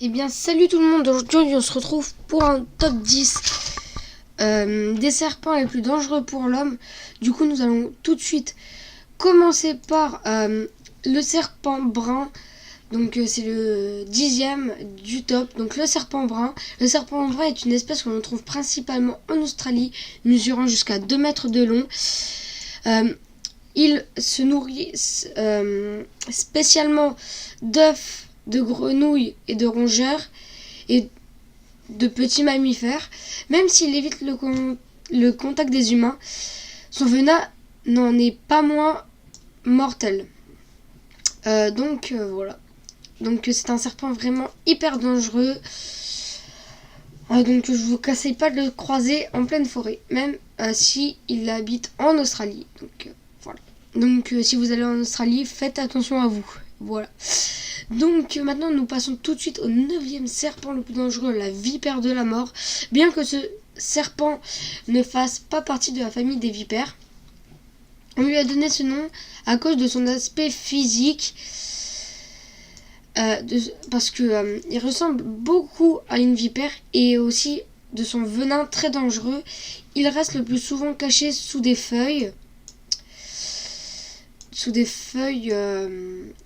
Eh bien, salut tout le monde, aujourd'hui on se retrouve pour un top 10 des serpents les plus dangereux pour l'homme. Du coup, nous allons tout de suite commencer par le serpent brun. Donc c'est le 10e du top. Donc le serpent brun. Le serpent brun est une espèce que l'on trouve principalement en Australie, mesurant jusqu'à 2 mètres de long. Il se nourrit spécialement d'œufs, de grenouilles et de rongeurs et de petits mammifères. Même s'il évite le contact des humains, son venin n'en est pas moins mortel. Voilà. Donc c'est un serpent vraiment hyper dangereux. Donc je vous conseille pas de le croiser en pleine forêt, même si il habite en Australie. Voilà. Donc si vous allez en Australie, faites attention à vous. Voilà. Donc maintenant nous passons tout de suite au 9e serpent le plus dangereux, la vipère de la mort. Bien que ce serpent ne fasse pas partie de la famille des vipères, on lui a donné ce nom à cause de son aspect physique. Parce que il ressemble beaucoup à une vipère et aussi de son venin très dangereux. Il reste le plus souvent caché sous des feuilles.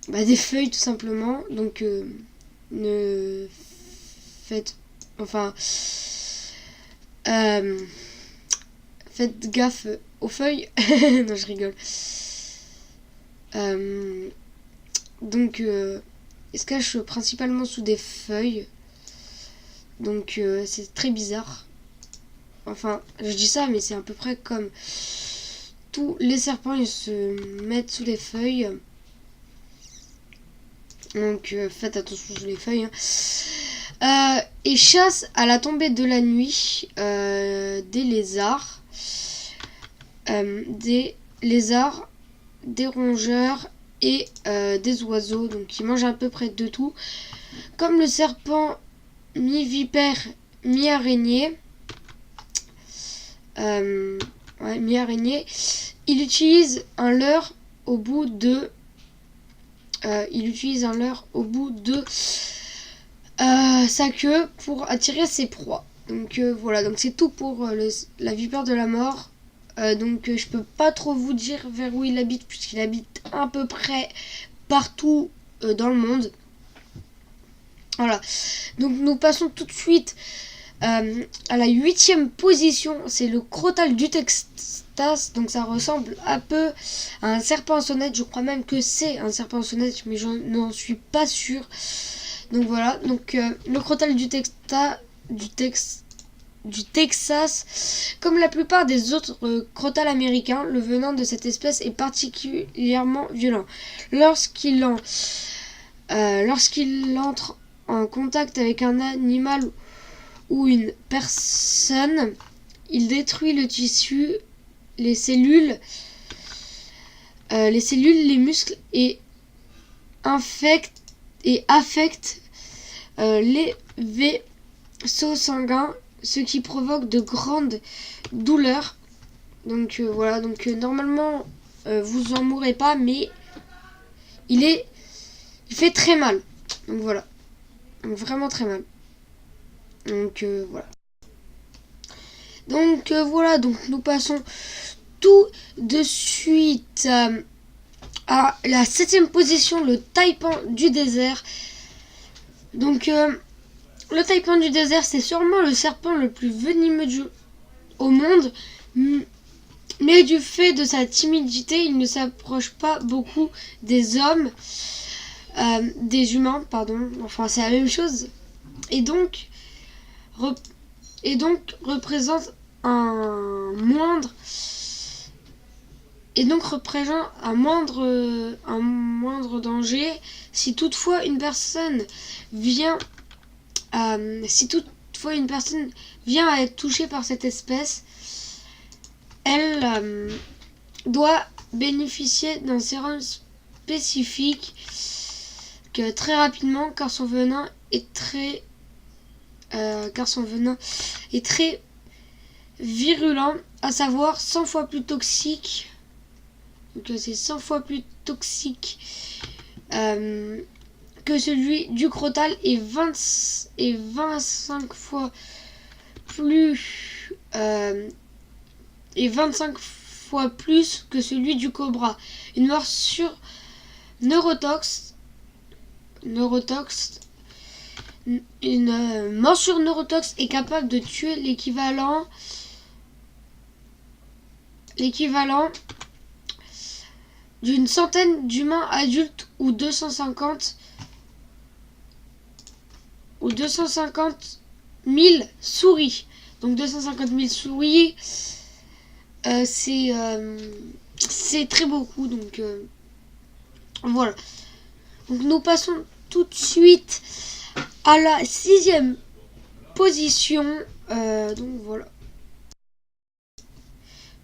Des feuilles tout simplement. Donc ne faites faites gaffe aux feuilles. Non, je rigole. Il se cache principalement sous des feuilles. Donc c'est très bizarre. Enfin, je dis ça, mais c'est à peu près comme tous les serpents, ils se mettent sous les feuilles. Donc faites attention sous les feuilles. Et chasse à la tombée de la nuit des lézards. Des rongeurs et des oiseaux. Donc ils mangent à peu près de tout. Comme le serpent mi-vipère, mi-araignée. Mi-araignée. Il utilise un leurre au bout de sa queue pour attirer ses proies. Donc voilà, donc c'est tout pour la vipère de la mort. Je peux pas trop vous dire vers où il habite, puisqu'il habite à peu près partout dans le monde. Voilà, donc nous passons tout de suite à la 8e position. C'est le crotal du Texas. Donc ça ressemble un peu à un serpent à sonnette. Je crois même que c'est un serpent à sonnette, mais je n'en suis pas sûre. Donc voilà, le crotal du Texas, comme la plupart des autres crotales américains, le venin de cette espèce est particulièrement violent. Lorsqu'il entre en contact avec un animal ou une personne, il détruit le tissu, les cellules, les muscles et affecte les vaisseaux sanguins, ce qui provoque de grandes douleurs. Donc voilà, normalement vous en mourrez pas, mais il fait très mal. Donc voilà, donc vraiment très mal. Donc voilà. Donc nous passons tout de suite à la 7e position, le taipan du désert. Donc le taipan du désert, c'est sûrement le serpent le plus venimeux au monde, mais du fait de sa timidité, il ne s'approche pas beaucoup des humains, pardon. Enfin, c'est la même chose. Et donc représente un moindre danger si toutefois une personne vient à être touchée par cette espèce. Elle doit bénéficier d'un sérum spécifique très rapidement, car son venin est très virulent, à savoir 100 fois plus toxique. Donc c'est 100 fois plus toxique que celui du crotal et 25 fois plus et 25 fois plus que celui du cobra. Une mort sur neurotox. Une mort sur neurotox est capable de tuer l'équivalent d'une centaine d'humains adultes ou 250 000 souris. Donc 250 000 souris, c'est très beaucoup. Donc voilà. Donc nous passons tout de suite à la 6e position. Donc voilà.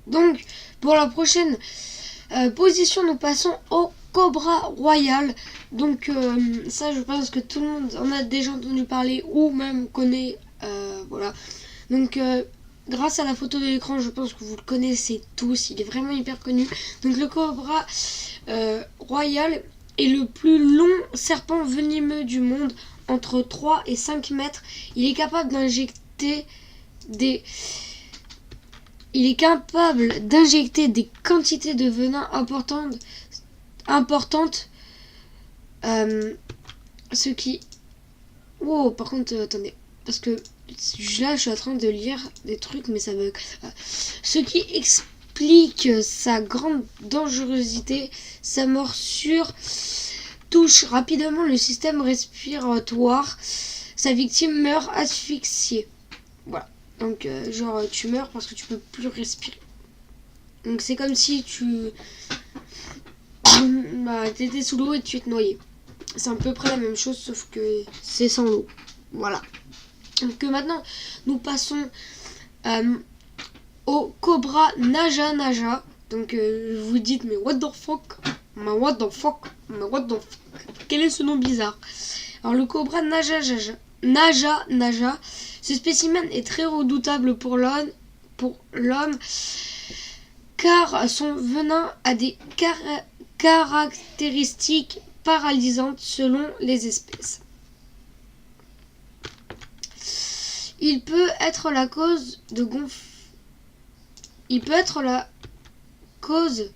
Donc pour la prochaine position, nous passons au Cobra Royal. Donc ça, je pense que tout le monde en a déjà entendu parler ou même connaît. Voilà. Donc grâce à la photo de l'écran, je pense que vous le connaissez tous. Il est vraiment hyper connu. Donc le Cobra Royal est le plus long serpent venimeux du monde, entre 3 et 5 mètres. Il est capable d'injecter des quantités de venin importantes. Ce qui... Wow, par contre, attendez. Parce que là, je suis en train de lire des trucs, mais ça bug. Ce qui explique sa grande dangerosité. Sa morsure touche rapidement le système respiratoire. Sa victime meurt asphyxiée. Voilà. Donc, genre, tu meurs parce que tu peux plus respirer. Donc, c'est comme si tu... t'étais sous l'eau et tu te noyais. C'est à peu près la même chose, sauf que c'est sans l'eau. Voilà. Donc, maintenant, nous passons au Cobra Naja Naja. Donc, vous dites, mais what the fuck? Quel est ce nom bizarre? Alors, le Cobra Naja Naja. Ce spécimen est très redoutable pour l'homme car son venin a des caractéristiques paralysantes selon les espèces. Il peut être la cause de gonflement Il peut être la cause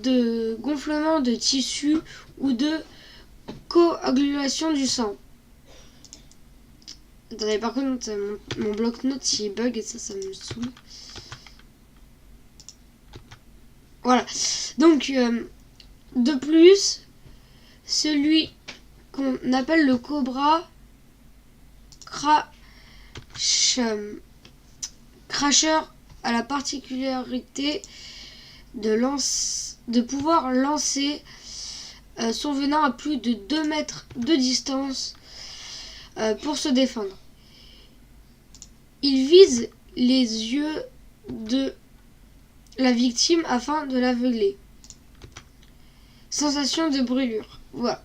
de gonflement de tissu ou de coagulation du sang. Attendez, par contre, mon bloc-notes il bug et ça me saoule. Voilà. Donc, de plus, celui qu'on appelle le cobra cracheur a la particularité de pouvoir lancer son venin à plus de 2 mètres de distance pour se défendre. Il vise les yeux de la victime afin de l'aveugler. Sensation de brûlure. Voilà.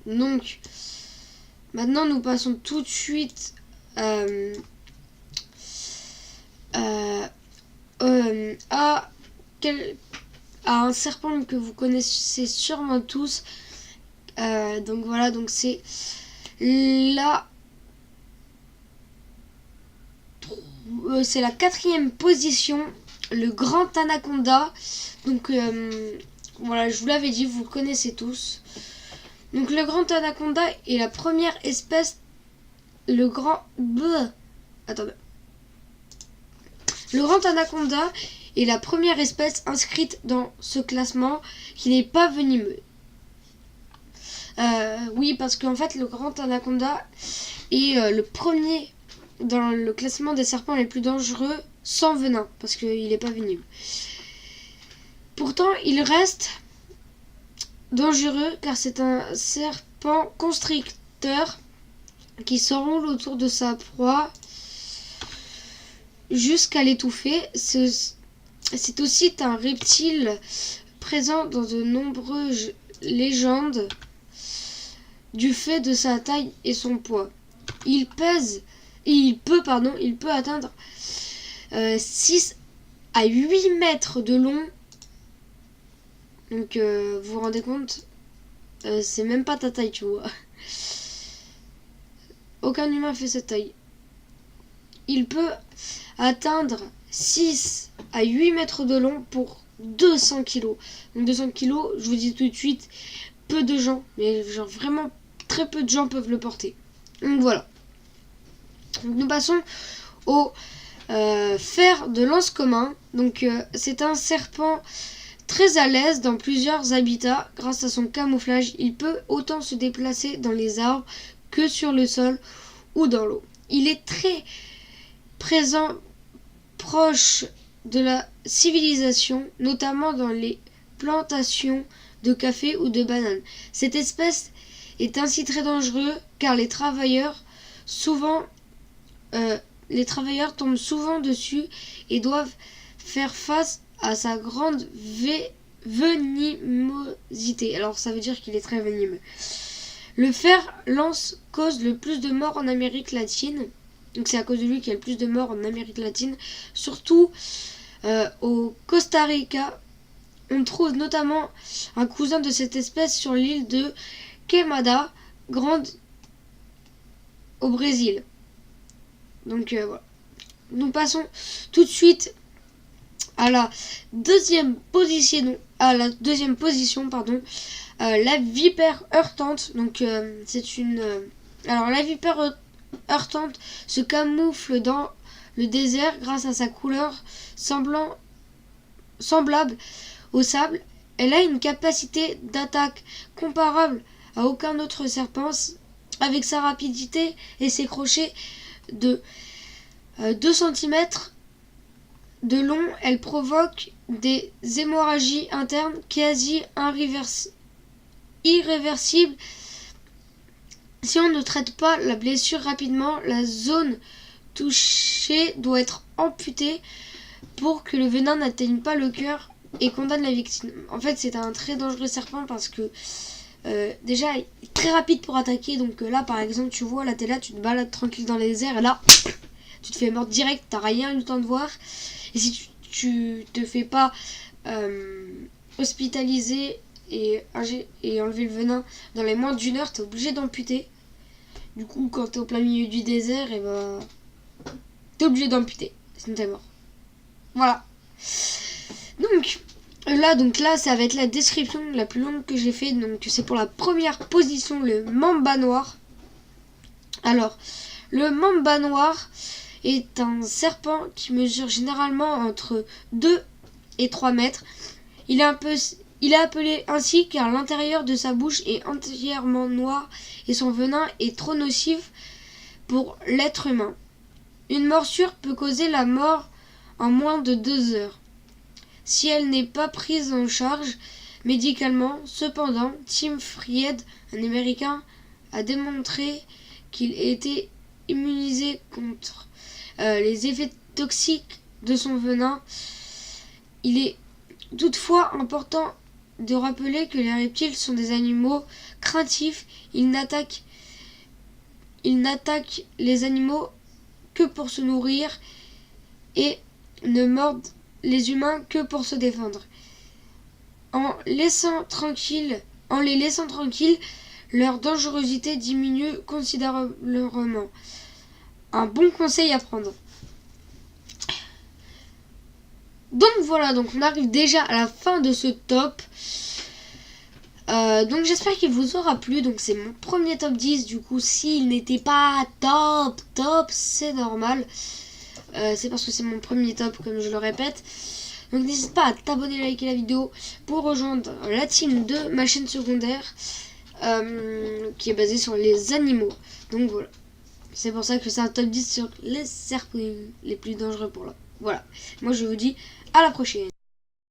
Donc, maintenant nous passons tout de suite à un serpent que vous connaissez sûrement tous. Donc voilà, donc c'est la 4e position, le grand anaconda. Donc voilà, je vous l'avais dit, vous le connaissez tous. Donc le grand anaconda est la première espèce. Le grand anaconda est la première espèce inscrite dans ce classement qui n'est pas venimeux. Oui, parce qu'en fait, le grand anaconda est le premier dans le classement des serpents les plus dangereux sans venin, parce qu'il n'est pas venimeux. Pourtant, il reste dangereux car c'est un serpent constricteur qui s'enroule autour de sa proie jusqu'à l'étouffer. C'est aussi un reptile présent dans de nombreuses légendes du fait de sa taille et son poids. Il peut atteindre 6 à 8 mètres de long. Donc vous vous rendez compte, c'est même pas ta taille, tu vois. Aucun humain fait cette taille. Il peut atteindre 6 à 8 mètres de long pour 200 kilos. Donc 200 kilos, je vous dis tout de suite, peu de gens, mais genre vraiment très peu de gens peuvent le porter. Donc voilà. Donc, nous passons au fer de lance commun. Donc c'est un serpent très à l'aise dans plusieurs habitats. Grâce à son camouflage, il peut autant se déplacer dans les arbres que sur le sol ou dans l'eau. Il est très présent proche de la civilisation, notamment dans les plantations de café ou de bananes. Cette espèce est ainsi très dangereuse car les travailleurs tombent souvent dessus et doivent faire face à sa grande venimosité. Alors ça veut dire qu'il est très venimeux. Le fer-lance cause le plus de morts en Amérique latine. Donc c'est à cause de lui qu'il y a le plus de morts en Amérique latine. Surtout au Costa Rica. On trouve notamment un cousin de cette espèce sur l'île de Queimada Grande au Brésil. Donc voilà. Nous passons tout de suite à la deuxième position, la vipère heurtante. Donc c'est une alors la vipère heurtante se camoufle dans le désert grâce à sa couleur semblable au sable. Elle a une capacité d'attaque comparable à aucun autre serpent. Avec sa rapidité et ses crochets de 2 cm de long, elle provoque des hémorragies internes quasi irréversibles. Si on ne traite pas la blessure rapidement, la zone touchée doit être amputée pour que le venin n'atteigne pas le cœur et condamne la victime. En fait, c'est un très dangereux serpent parce que déjà, il est très rapide pour attaquer. Donc là, par exemple, tu vois, là, t'es là, tu te balades tranquille dans les airs et là, tu te fais mordre direct, t'as rien eu le temps de voir. Et si tu te fais pas hospitaliser et enlever le venin dans les moins d'une heure, t'es obligé d'amputer. Du coup, quand t'es au plein milieu du désert, et ben, t'es obligé d'amputer, sinon t'es mort. Voilà. Donc là, ça va être la description la plus longue que j'ai fait. Donc c'est pour la première position, le mamba noir. Alors, le mamba noir est un serpent qui mesure généralement entre 2 et 3 mètres. Il est appelé ainsi car l'intérieur de sa bouche est entièrement noir et son venin est trop nocif pour l'être humain. Une morsure peut causer la mort en moins de 2 heures si elle n'est pas prise en charge médicalement. Cependant, Tim Fried, un Américain, a démontré qu'il était immunisé contre les effets toxiques de son venin. Il est toutefois important de rappeler que les reptiles sont des animaux craintifs. Ils n'attaquent les animaux que pour se nourrir et ne mordent les humains que pour se défendre. En les laissant tranquilles, leur dangerosité diminue considérablement. Un bon conseil à prendre. Donc voilà, donc on arrive déjà à la fin de ce top. Donc j'espère qu'il vous aura plu. Donc c'est mon premier top 10. Du coup, s'il n'était pas top, c'est normal. C'est parce que c'est mon premier top, comme je le répète. Donc n'hésite pas à t'abonner, liker la vidéo pour rejoindre la team de ma chaîne secondaire qui est basée sur les animaux. Donc voilà. C'est pour ça que c'est un top 10 sur les serpents les plus dangereux pour là. Voilà. Moi je vous dis à la prochaine.